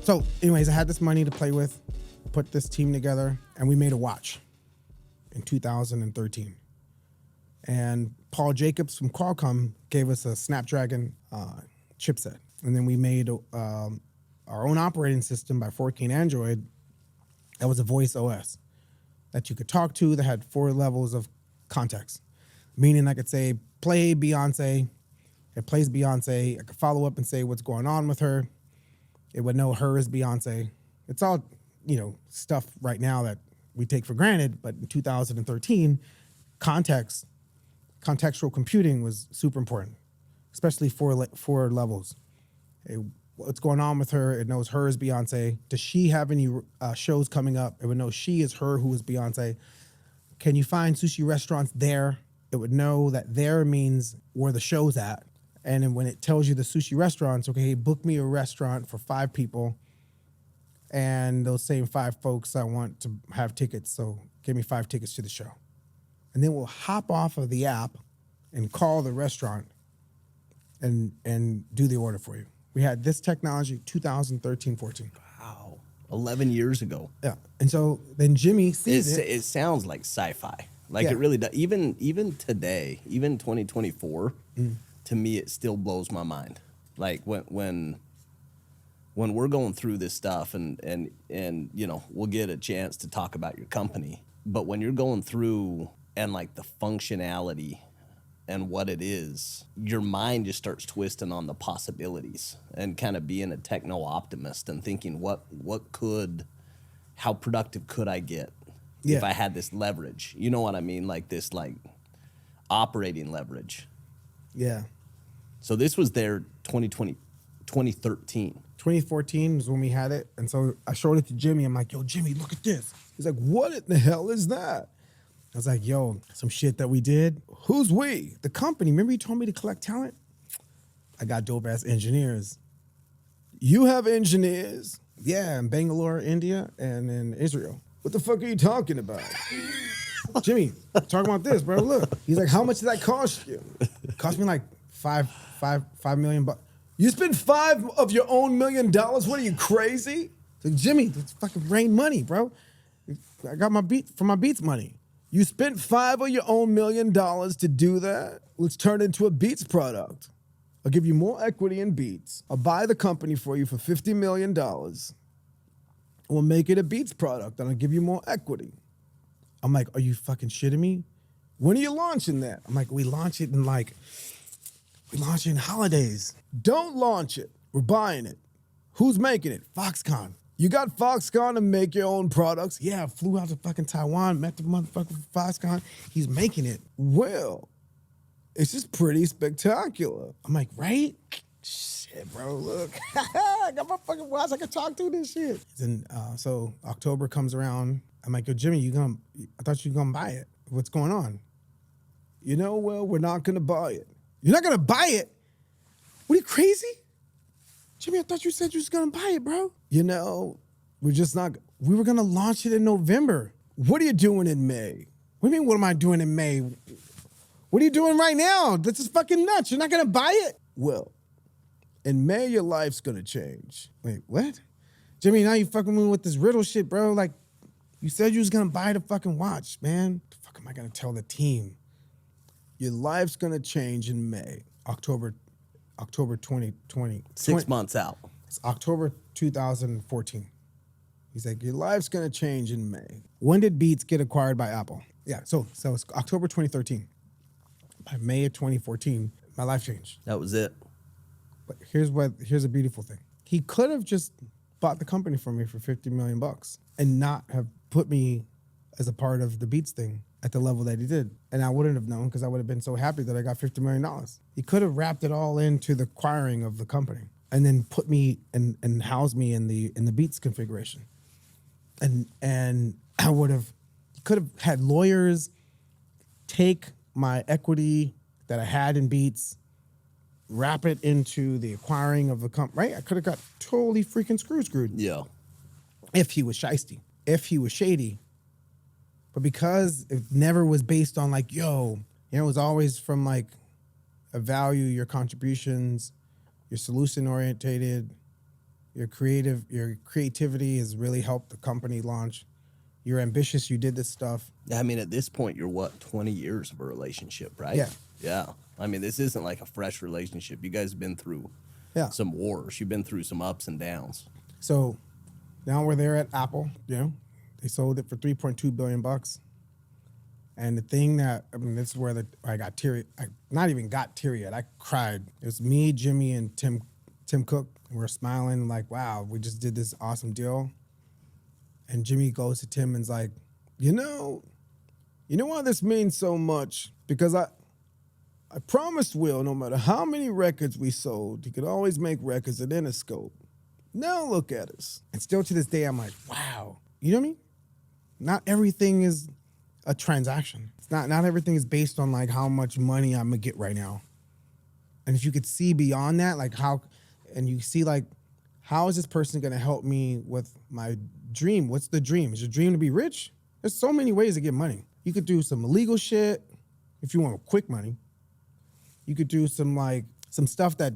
So anyways, I had this money to play with, put this team together, and we made a watch in 2013. And Paul Jacobs from Qualcomm gave us a Snapdragon chipset. And then we made our own operating system by forking Android that was a voice OS that you could talk to that had 4 levels of context. Meaning I could say, play Beyonce. It plays Beyonce. I could follow up and say what's going on with her. It would know her as Beyonce. It's all, stuff right now that we take for granted. But in 2013, contextual computing was super important, especially 4 levels. What's going on with her? It knows her as Beyonce. Does she have any shows coming up? It would know she is her who is Beyonce. Can you find sushi restaurants there? It would know that there means where the show's at. And then when it tells you the sushi restaurants, okay, book me a restaurant for 5 people. And those same 5 folks, I want to have tickets. So give me 5 tickets to the show. And then we'll hop off of the app and call the restaurant and do the order for you. We had this technology 2013-14. Wow. 11 years ago. Yeah. And so then Jimmy sees it. It sounds like sci-fi. Like it really does. Even today, even 2024, to me, it still blows my mind. Like when we're going through this stuff and we'll get a chance to talk about your company. But when you're going through and like the functionality and what it is, your mind just starts twisting on the possibilities and kind of being a techno optimist and thinking how productive could I get if I had this leverage? You know what I mean? Like this operating leverage. Yeah. So this was there 2013. 2014 is when we had it. And so I showed it to Jimmy. I'm like, yo, Jimmy, look at this. He's like, what in the hell is that? I was like, yo, some shit that we did. Who's we? The company. Remember you told me to collect talent? I got dope-ass engineers. You have engineers? Yeah, in Bangalore, India, and in Israel. What the fuck are you talking about? Jimmy, talk about this, bro. Look. He's like, how much did that cost you? It cost me like $5 million. You spent $5 of your own $1 million? What are you, crazy? Like, Jimmy, that's fucking rain money, bro. I got my Beats money. You spent $5 of your own $1 million to do that? Let's turn it into a Beats product. I'll give you more equity in Beats. I'll buy the company for you for $50 million. We'll make it a Beats product, and I'll give you more equity. I'm like, are you fucking shitting me? When are you launching that? I'm like, we launch it in holidays. Don't launch it. We're buying it. Who's making it? Foxconn. You got Foxconn to make your own products? Yeah, I flew out to fucking Taiwan, met the motherfucker from Foxconn. He's making it. Well, it's just pretty spectacular. I'm like, right? Shit, bro, look. I got my fucking watch. I can talk to this shit. And so October comes around. I'm like, yo, Jimmy, I thought you were going to buy it. What's going on? Well, we're not going to buy it. You're not going to buy it? What, are you crazy? Jimmy, I thought you said you was going to buy it, bro. We're just not. We were going to launch it in November. What are you doing in May? What do you mean, what am I doing in May? What are you doing right now? This is fucking nuts. You're not going to buy it? Well, in May, your life's going to change. Wait, what? Jimmy, now you fucking me with this riddle shit, bro. Like, you said you was going to buy the fucking watch, man. What the fuck am I going to tell the team? Your life's going to change in May, October 2020. 6 months out. It's October 2014. He's like, your life's going to change in May. When did Beats get acquired by Apple? Yeah, so it's October 2013. By May of 2014, my life changed. That was it. But here's a beautiful thing. He could have just bought the company from me for $50 million and not have put me as a part of the Beats thing at the level that he did. And I wouldn't have known because I would have been so happy that I got $50 million. He could have wrapped it all into the acquiring of the company and then put me and housed me in the Beats configuration. And I could have had lawyers take my equity that I had in Beats, wrap it into the acquiring of the company, right? I could have got totally freaking screwed. Yeah. If he was shiesty, if he was shady. But because it never was based on like, it was always from like a value, your contributions, your solution orientated, Your creativity has really helped the company launch. You're ambitious. You did this stuff. I mean, at this point, you're what, 20 years of a relationship, right? Yeah. Yeah. I mean, this isn't like a fresh relationship. You guys have been through some wars. You've been through some ups and downs. So now we're there at Apple. They sold it for $3.2 billion. And the thing that, this is where I got teary. I not even got teary-eyed. I cried. It was me, Jimmy, and Tim Cook. We're smiling like, wow, we just did this awesome deal. And Jimmy goes to Tim and's like, you know why this means so much? Because I promised Will, no matter how many records we sold, he could always make records at Interscope. Now look at us. And still to this day, I'm like, wow. You know what I mean? Not everything is a transaction. It's not everything is based on like how much money I'm gonna get right now. And if you could see beyond that, like and you see like, how is this person gonna help me with my dream? What's the dream? Is your dream to be rich? There's so many ways to get money. You could do some illegal shit if you want quick money. You could do some stuff that,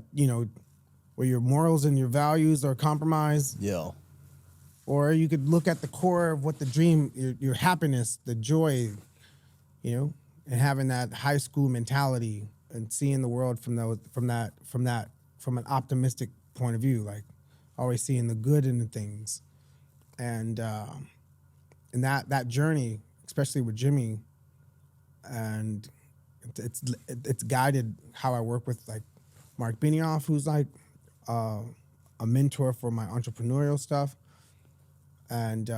where your morals and your values are compromised. Yeah. Or you could look at the core of what the dream, your happiness, the joy, and having that high school mentality and seeing the world from an optimistic point of view, like always seeing the good in the things. And that journey, especially with Jimmy, and it's guided how I work with like Mark Benioff, who's like a mentor for my entrepreneurial stuff. And,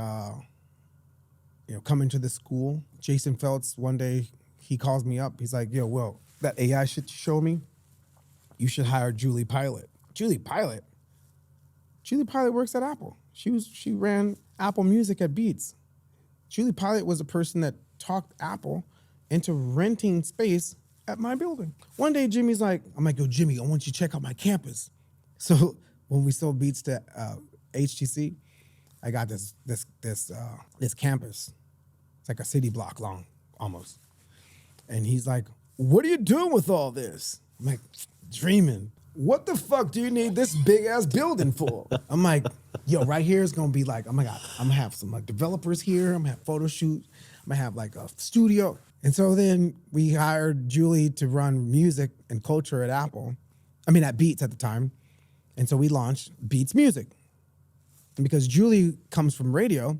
coming to the school, Jason Feltz, one day he calls me up. He's like, yo, Will, that AI shit you showed me, you should hire Julie Pilot. Julie Pilot? Julie Pilot works at Apple. She ran Apple Music at Beats. Julie Pilot was a person that talked Apple into renting space at my building. One day, Jimmy's like, I'm like, yo, Jimmy, I want you to check out my campus. So when we sold Beats to HTC, I got this campus. It's like a city block long, almost. And he's like, what are you doing with all this? I'm like, dreaming. What the fuck do you need this big ass building for? I'm like, yo, right here is gonna be like, oh my God, I'm gonna have some like developers here. I'm gonna have photo shoots. I'm gonna have like a studio. And so then we hired Julie to run music and culture at at Beats at the time. And so we launched Beats Music. And because Julie comes from radio,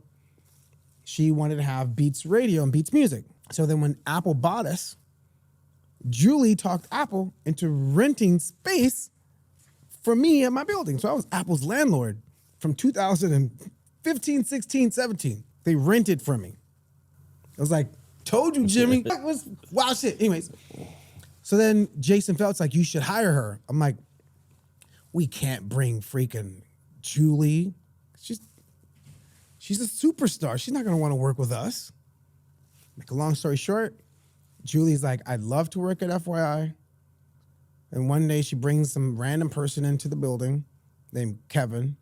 she wanted to have Beats Radio and Beats Music. So then when Apple bought us, Julie talked Apple into renting space for me at my building. So I was Apple's landlord from 2015, 16, 17. They rented from me. I was like, told you, Jimmy. That was wild shit. Anyways, so then Jason Felt's like, you should hire her. I'm like, we can't bring freaking Julie. She's a superstar. She's not going to want to work with us. Make a long story short, Julie's like, I'd love to work at FYI. And one day she brings some random person into the building named Kevin.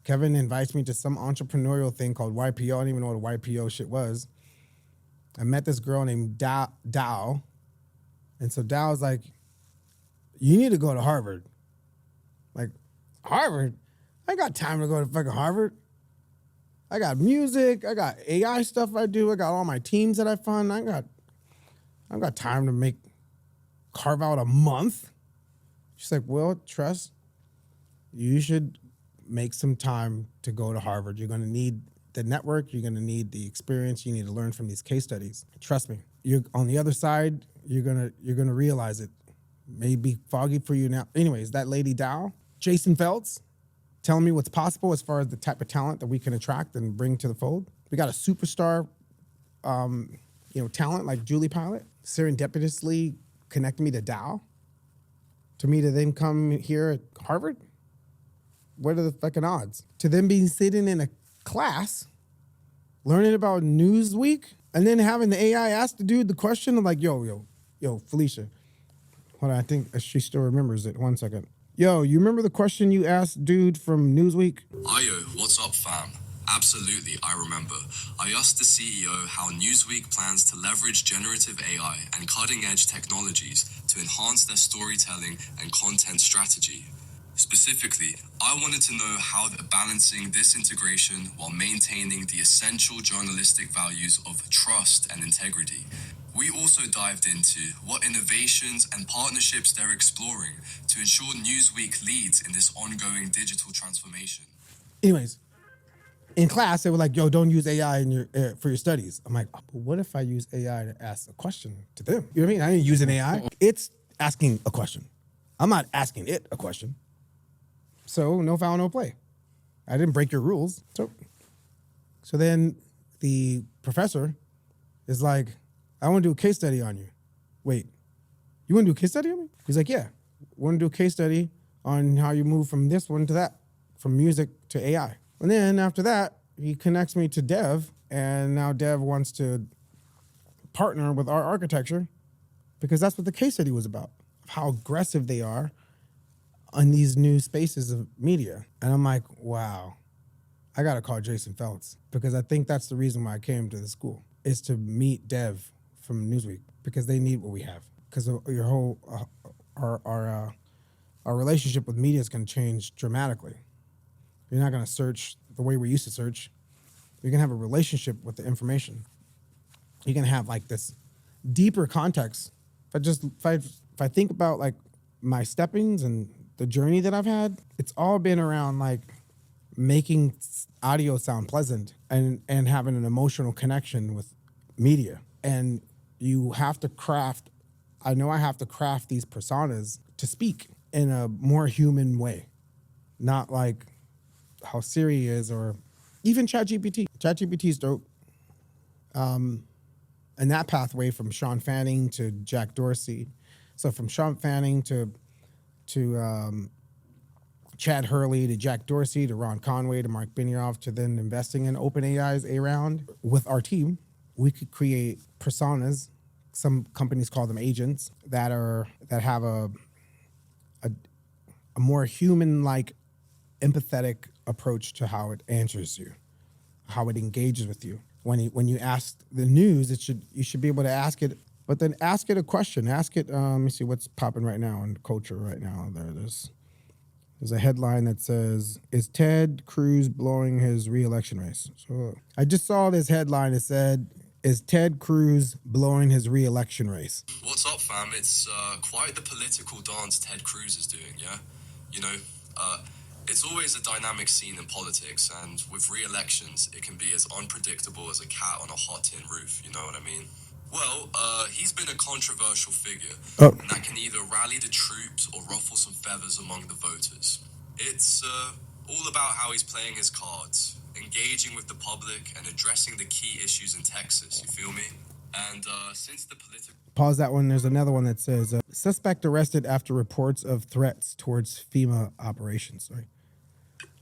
Kevin invites me to some entrepreneurial thing called YPO. I don't even know what a YPO shit was. I met this girl named Dow. And so Dow's like, you need to go to Harvard. Like, Harvard? I ain't got time to go to fucking Harvard. I got music. I got AI stuff I do. I got all my teams that I fund. I got time to carve out a month. She's like, well, Trust, you should make some time to go to Harvard. You're going to need the network. You're going to need the experience. You need to learn from these case studies. Trust me. You're on the other side. You're gonna realize it. May be foggy for you now. Anyways, that lady Dow, Jason Feltz, telling me what's possible as far as the type of talent that we can attract and bring to the fold. We got a superstar, talent like Julie Pilot, serendipitously connected me to Dow. To me to then come here at Harvard, what are the fucking odds? To then be sitting in a class, learning about Newsweek, and then having the AI ask the dude the question of like, yo, Felicia. Hold on, I think she still remembers it. 1 second. Yo, you remember the question you asked dude from Newsweek? Ayo, what's up, fam? Absolutely, I remember. I asked the CEO how Newsweek plans to leverage generative AI and cutting-edge technologies to enhance their storytelling and content strategy. Specifically, I wanted to know how they're balancing this integration while maintaining the essential journalistic values of trust and integrity. We also dived into what innovations and partnerships they're exploring to ensure Newsweek leads in this ongoing digital transformation. Anyways, in class, they were like, yo, don't use AI in your for your studies. I'm like, oh, but what if I use AI to ask a question to them? You know what I mean? I didn't use an AI. It's asking a question. I'm not asking it a question. So no foul, no play. I didn't break your rules. So then the professor is like, I want to do a case study on you. Wait, you want to do a case study on me? He's like, yeah, we want to do a case study on how you move from this one to that, from music to AI. And then after that, he connects me to Dev, and now Dev wants to partner with our architecture because that's what the case study was about, how aggressive they are on these new spaces of media. And I'm like, wow, I got to call Jason Feltz because I think that's the reason why I came to the school, is to meet Dev from Newsweek because they need what we have. Because your whole, our relationship with media is going to change dramatically. You're not going to search the way we used to search. You're going to have a relationship with the information. You're going to have like this deeper context. If I think about like my steppings and the journey that I've had, it's all been around like making audio sound pleasant and having an emotional connection with media. And you have to craft, I know I have to craft these personas to speak in a more human way, not like how Siri is or even ChatGPT. ChatGPT is dope. And that pathway from Sean Fanning to Jack Dorsey. So from Sean Fanning to Chad Hurley to Jack Dorsey to Ron Conway to Mark Benioff to then investing in OpenAI's A-Round. With our team, we could create personas. Some companies call them agents that have a more human-like, empathetic approach to how it answers you, how it engages with you. When you ask the news, you should be able to ask it, but then ask it a question. Ask it. Let me see what's popping right now in culture right now. There's a headline that says, "Is Ted Cruz blowing his re-election race?" So I just saw this headline that said, "Is Ted Cruz blowing his re-election race?" What's up, fam? It's quite the political dance Ted Cruz is doing, yeah? You know, it's always a dynamic scene in politics, and with re-elections, it can be as unpredictable as a cat on a hot tin roof, you know what I mean? Well, he's been a controversial figure, and that can either rally the troops or ruffle some feathers among the voters. It's all about how he's playing his cards, engaging with the public and addressing the key issues in Texas, you feel me? And since the political... Pause that one. There's another one that says, suspect arrested after reports of threats towards FEMA operations. Sorry.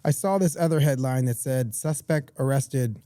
I saw this other headline that said, suspect arrested.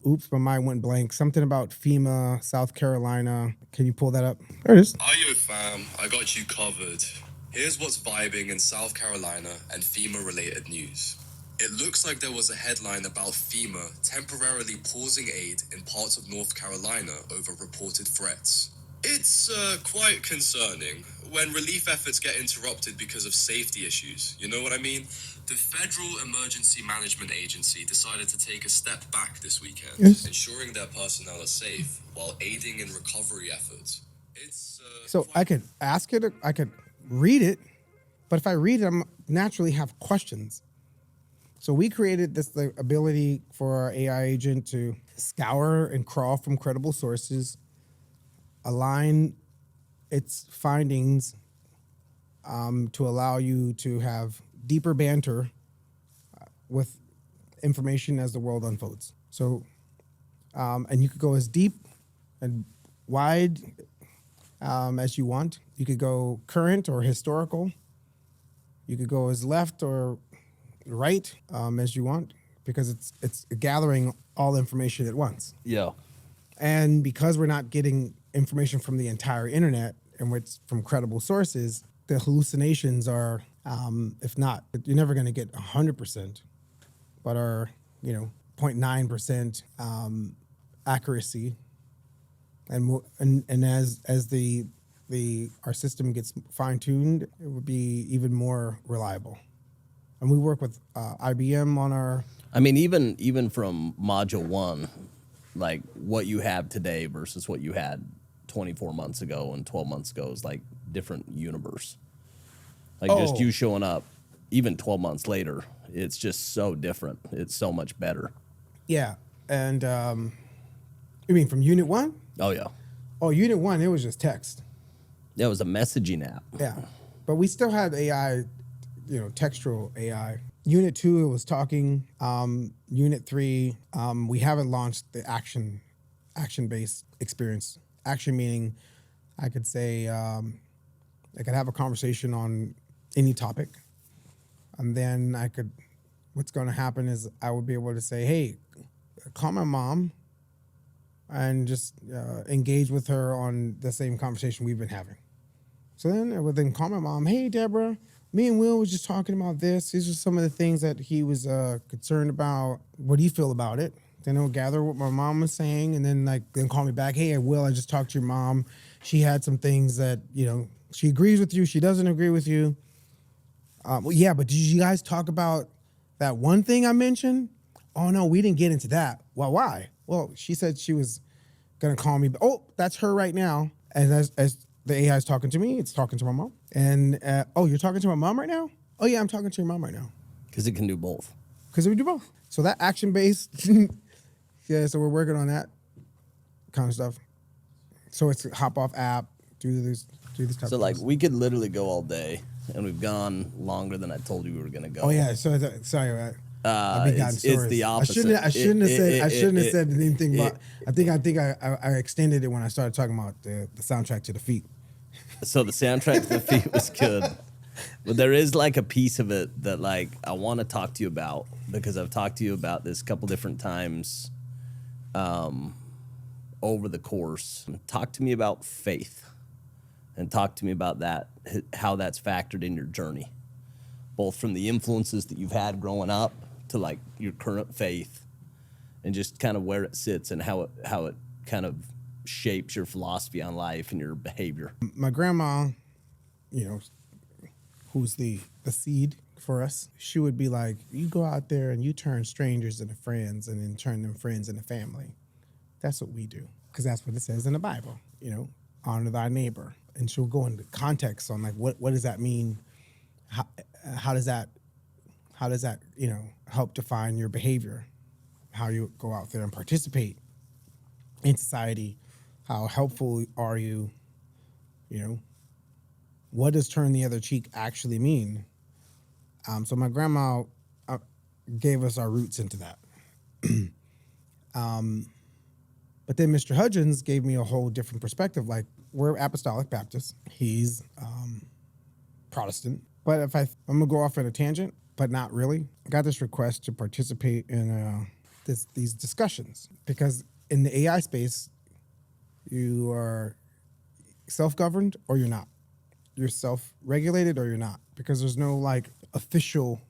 Oops, my mind went blank. Something about FEMA, South Carolina. Can you pull that up? There it is. Ayo, fam. I got you covered. Here's what's vibing in South Carolina and FEMA-related news. It looks like there was a headline about FEMA temporarily pausing aid in parts of North Carolina over reported threats. It's quite concerning when relief efforts get interrupted because of safety issues. You know what I mean? The Federal Emergency Management Agency decided to take a step back this weekend, ensuring their personnel are safe while aiding in recovery efforts. It's so I could ask it, I could read it, but if I read it, I naturally have questions. So we created this the ability for our AI agent to scour and crawl from credible sources, align its findings to allow you to have deeper banter with information as the world unfolds. So, and you could go as deep and wide as you want. You could go current or historical. You could go as left or right as you want, because it's gathering all information at once. Yeah. And because we're not getting information from the entire internet and it's from credible sources, the hallucinations are, if not, you're never going to get 100%, but are, 0.9% accuracy. And as our system gets fine tuned, it would be even more reliable. And we work with IBM on our. I mean, even from module 1, like what you have today versus what you had 24 months ago and 12 months ago is like different universe. Like just you showing up, even 12 months later, it's just so different. It's so much better. Yeah. And you mean from Unit 1? Oh, yeah. Oh, Unit 1, it was just text. Yeah, it was a messaging app. Yeah. But we still had AI, textual AI. Unit 2, it was talking. Unit 3, we haven't launched the action-based experience. Action meaning I could say, I could have a conversation on any topic. And then what's going to happen is I would be able to say, hey, call my mom and just engage with her on the same conversation we've been having. So then I would then call my mom, hey, Deborah, me and Will was just talking about this. These are some of the things that he was concerned about. What do you feel about it? Then I'll gather what my mom was saying and then call me back. Hey, Will, I just talked to your mom. She had some things that, she agrees with you. She doesn't agree with you. Well, yeah, but did you guys talk about that one thing I mentioned? Oh, no, we didn't get into that. Well, why? Well, she said she was going to call me. Oh, that's her right now. And as the AI is talking to me, it's talking to my mom. And, you're talking to my mom right now? Oh, yeah, I'm talking to your mom right now. Because it can do both. Because we do both. So that action-based, yeah, so we're working on that kind of stuff. So it's a hop-off app, do this type So, of like, things. we could literally go all day, and we've gone longer than I told you we were going to go. Oh, yeah, so sorry, I've been gotten It's stories. the opposite. I shouldn't have said anything about. I think I extended it when I started talking about the soundtrack to the feet. So the soundtrack to the feet was good. But there is like a piece of it that like I want to talk to you about because I've talked to you about this a couple different times over the course. Talk to me about faith and talk to me about that, how that's factored in your journey, both from the influences that you've had growing up to like your current faith and just kind of where it sits and how it kind of shapes your philosophy on life and your behavior. My grandma, who's the seed for us, she would be like, you go out there and you turn strangers into friends and then turn them friends into family. That's what we do. Because that's what it says in the Bible, honor thy neighbor. And she'll go into context on like, what does that mean? How does that, help define your behavior? How you go out there and participate in society? How helpful are you? What does turn the other cheek actually mean? So my grandma gave us our roots into that. But then Mr. Hudgens gave me a whole different perspective. Like, we're Apostolic Baptist. He's Protestant. But I'm going to go off on a tangent, but not really. I got this request to participate in these discussions because in the AI space, you are self-governed or you're not. You're self-regulated or you're not because there's no like official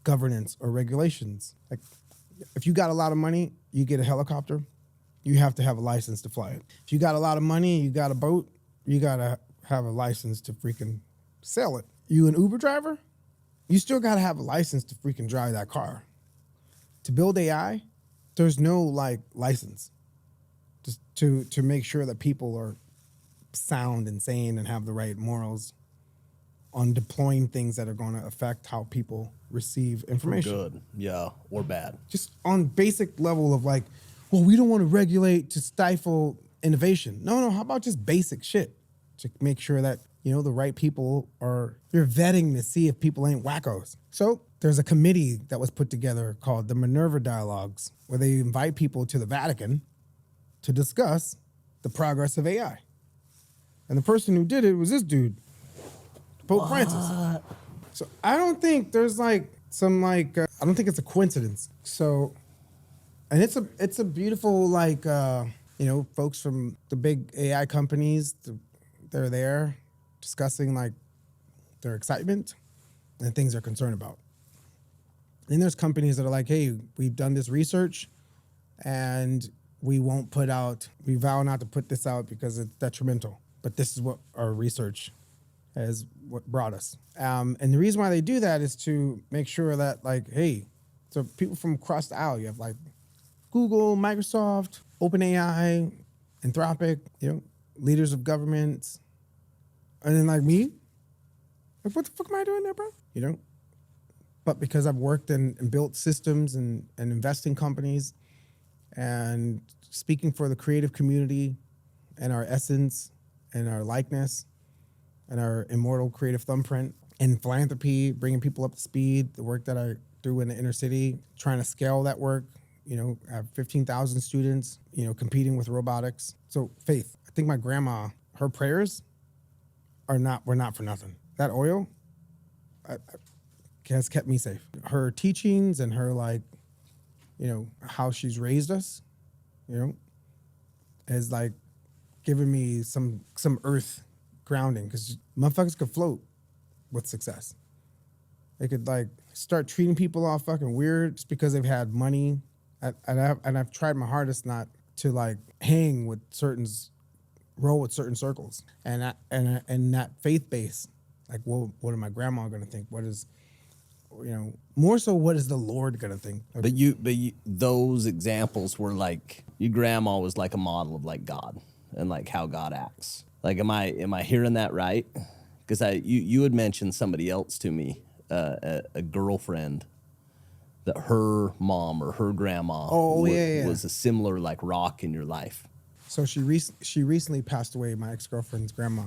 governance or regulations. Like if you got a lot of money, you get a helicopter, you have to have a license to fly it. If you got a lot of money, you got a boat, you got to have a license to freaking sell it. You an Uber driver, you still got to have a license to freaking drive that car. To build AI, there's no like license just to make sure that people are sound and sane and have the right morals on deploying things that are going to affect how people receive information. Good, yeah, or bad. Just on basic level of like, well, we don't want to regulate to stifle innovation. No, how about just basic shit to make sure that, the right people you're vetting to see if people ain't wackos. So there's a committee that was put together called the Minerva Dialogues, where they invite people to the Vatican to discuss the progress of AI. And the person who did it was this dude, Pope Francis. So I don't think there's like I don't think it's a coincidence. So, and it's a beautiful folks from the big AI companies, they're there discussing like their excitement and things they're concerned about. Then there's companies that are like, hey, we've done this research and we vow not to put this out because it's detrimental. But this is what our research is what brought us. And the reason why they do that is to make sure that, like, hey, so people from across the aisle, you have like Google, Microsoft, OpenAI, Anthropic, leaders of governments, and then like me, like, what the fuck am I doing there, bro? But because I've worked and built systems and investing companies and speaking for the creative community and our essence and our likeness and our immortal creative thumbprint and philanthropy, bringing people up to speed, the work that I do in the inner city, trying to scale that work, I have 15,000 students, competing with robotics. So faith, I think my grandma, her prayers were not for nothing. That oil has kept me safe. Her teachings and her, like, how she's raised us, has like given me some earth grounding, because motherfuckers could float with success. They could like start treating people all fucking weird just because they've had money. And I've tried my hardest not to like hang with roll with certain circles. And that faith base, like, well, what are my grandma gonna think? What is, more so, what is the Lord gonna think? But you, those examples were like, your grandma was like a model of like God and like how God acts. Like, am I hearing that right? Because you had mentioned somebody else to me, a girlfriend, that her mom or her grandma was a similar like rock in your life. So she recently passed away, my ex-girlfriend's grandma,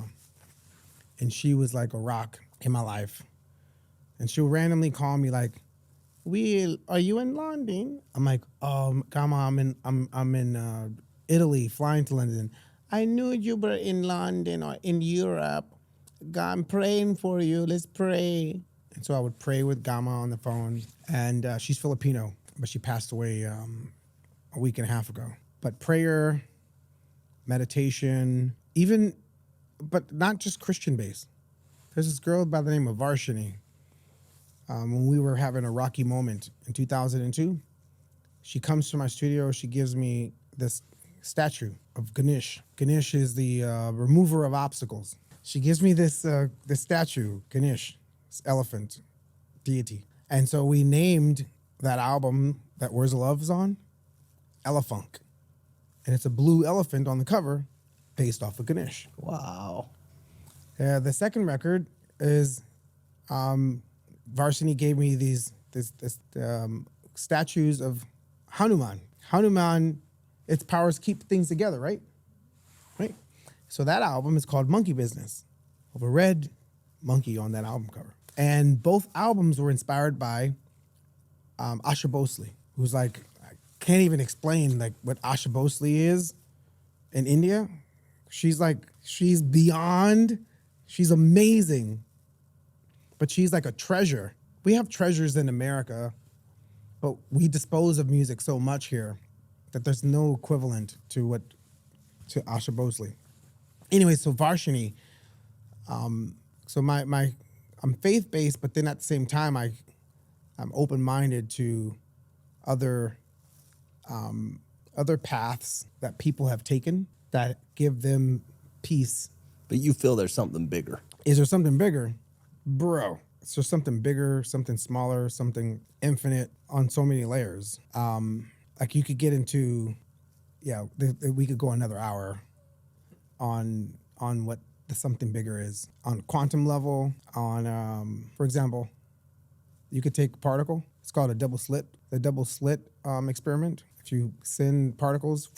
and she was like a rock in my life. And she'll randomly call me like, "Will, are you in London?" I'm like, "Grandma, I'm in Italy, flying to London." "I knew you were in London or in Europe. God, I'm praying for you. Let's pray." And so I would pray with Gama on the phone. And she's Filipino, but she passed away a week and a half ago. But prayer, meditation, but not just Christian based. There's this girl by the name of Varshini. When we were having a rocky moment in 2002, she comes to my studio. She gives me this statue of Ganesh. Ganesh is the remover of obstacles. She gives me this statue, Ganesh, this elephant deity. And so we named that album that Where's the Love's on, Elephunk. And it's a blue elephant on the cover based off of Ganesh. Wow. The second record is Varsity gave me these statues of Hanuman. Hanuman, its powers keep things together, right? Right. So that album is called Monkey Business, of a red monkey on that album cover. And both albums were inspired by Asha Bhosle, who's like, I can't even explain like what Asha Bhosle is in India. She's amazing, but she's like a treasure. We have treasures in America, but we dispose of music so much here that there's no equivalent to Asha Bhosle. Anyway, so Varshini, so I'm faith-based, but then at the same time, I'm open-minded to other paths that people have taken that give them peace. But you feel there's something bigger. Is there something bigger? Bro, is there something bigger, something smaller, something infinite on so many layers? Like you could get into, we could go another hour on what the something bigger is. On quantum level, for example, you could take a particle. It's called a double slit. The double slit experiment. If you send particles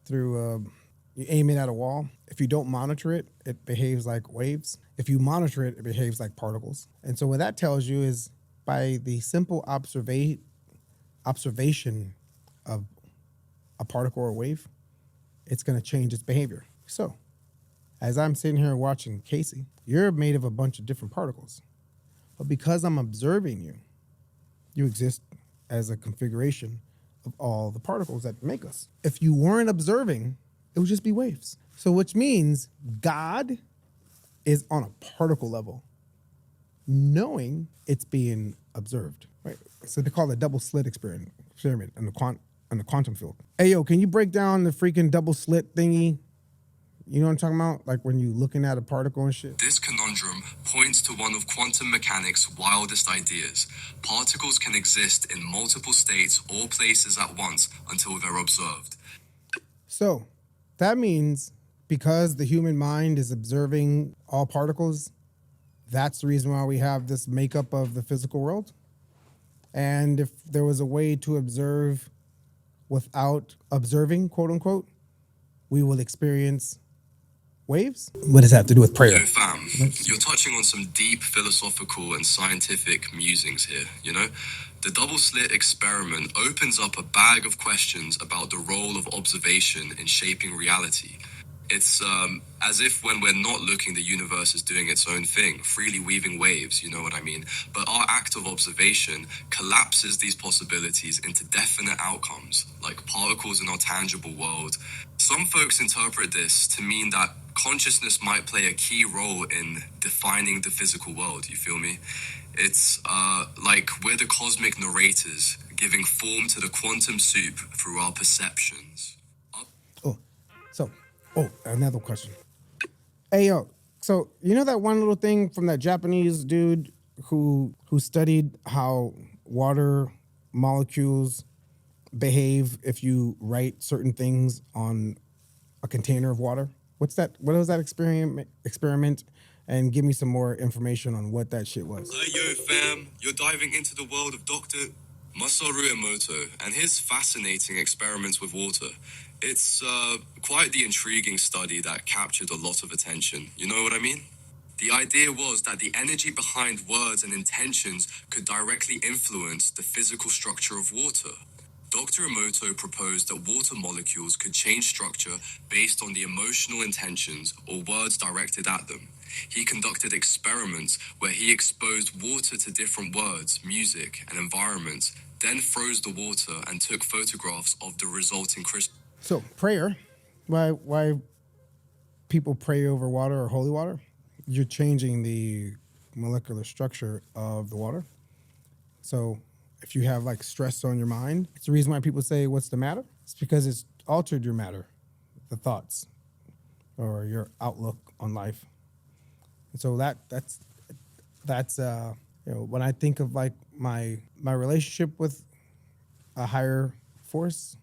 through, you aim it at a wall. If you don't monitor it, it behaves like waves. If you monitor it, it behaves like particles. And so what that tells you is by the simple observation of a particle or a wave, it's going to change its behavior. So as I'm sitting here watching Casey, you're made of a bunch of different particles. But because I'm observing you, you exist as a configuration of all the particles that make us. If you weren't observing, it would just be waves. So which means God is on a particle level, knowing it's being observed, right? So they call it a double slit experiment in the quantum field. Hey, yo, can you break down the freaking double slit thingy? You know what I'm talking about? Like when you looking at a particle and shit. This conundrum points to one of quantum mechanics' wildest ideas. Particles can exist in multiple states or places at once until they're observed. So that means because the human mind is observing all particles, that's the reason why we have this makeup of the physical world. And if there was a way to observe without observing, quote unquote, we will experience waves. What does that have to do with prayer? Yo, fam, you're touching on some deep philosophical and scientific musings here, you know? The double slit experiment opens up a bag of questions about the role of observation in shaping reality. It's as if when we're not looking, the universe is doing its own thing, freely weaving waves, you know what I mean? But our act of observation collapses these possibilities into definite outcomes, like particles in our tangible world. Some folks interpret this to mean that consciousness might play a key role in defining the physical world, you feel me? It's like we're the cosmic narrators, giving form to the quantum soup through our perceptions. Another question. Hey, yo, so you know that one little thing from that Japanese dude who studied how water molecules behave if you write certain things on a container of water? What's that? What was that experiment? And give me some more information on what that shit was. Hey, yo, fam, you're diving into the world of Dr. Masaru Emoto and his fascinating experiments with water. It's quite the intriguing study that captured a lot of attention. You know what I mean? The idea was that the energy behind words and intentions could directly influence the physical structure of water. Dr. Emoto proposed that water molecules could change structure based on the emotional intentions or words directed at them. He conducted experiments where he exposed water to different words, music, and environments, then froze the water and took photographs of the resulting crystal. So prayer, why people pray over water or holy water? You're changing the molecular structure of the water. So if you have like stress on your mind, it's the reason why people say, what's the matter? It's because it's altered your matter, the thoughts, or your outlook on life. And so that's when I think of like my relationship with a higher force,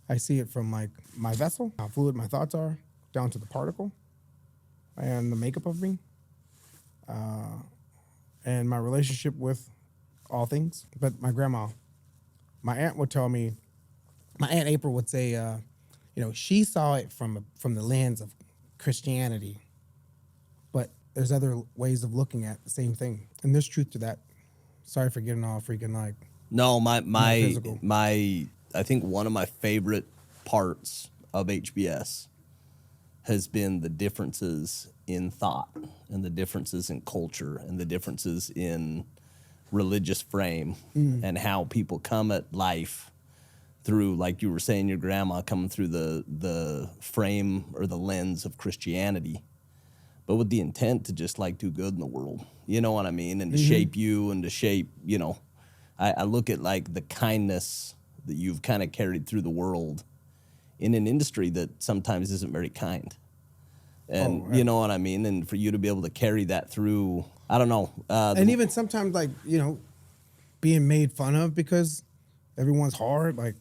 I see it from like my vessel, how fluid my thoughts are, down to the particle and the makeup of me, and my relationship with all things. But my aunt would tell me, my Aunt April would say, she saw it from the lens of Christianity, but there's other ways of looking at the same thing. And there's truth to that. Sorry for getting all freaking like. No, my physical. I think one of my favorite parts of HBS has been the differences in thought and the differences in culture and the differences in religious frame and how people come at life through, like you were saying, your grandma coming through the frame or the lens of Christianity, but with the intent to just like do good in the world. You know what I mean? And to shape you and to shape, I look at like the kindness that you've kind of carried through the world in an industry that sometimes isn't very kind. And you know what I mean? And for you to be able to carry that through, I don't know. And even sometimes like, being made fun of because everyone's hard. Like,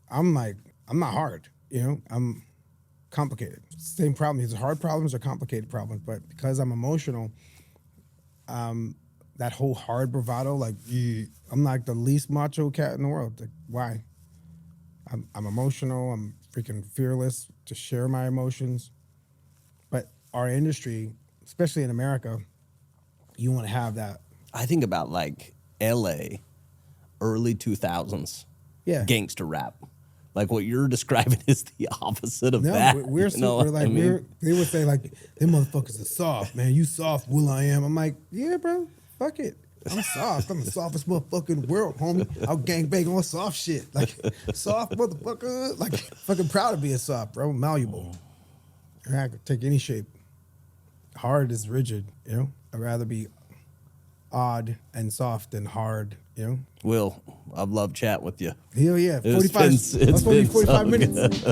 I'm not hard, I'm complicated. Same problem. These are hard problems or complicated problems. But because I'm emotional, that whole hard bravado, like I'm like the least macho cat in the world. Like, why? I'm emotional. I'm freaking fearless to share my emotions. But our industry, especially in America, you want to have that. I think about like LA, early 2000s, gangster rap. Like what you're describing is the opposite of that. We're super, like, they would say like, them motherfuckers are soft, man. You soft, Will.I.Am. I'm like, yeah, bro, fuck it. I'm soft. I'm the softest motherfucker in the world, homie. I'll gangbang on soft shit. Like, soft motherfucker. Like, fucking proud of being soft, bro. Malleable. I could take any shape. Hard is rigid, I'd rather be odd and soft than hard, Will, I've loved chatting with you. Hell yeah. It's been 45 minutes.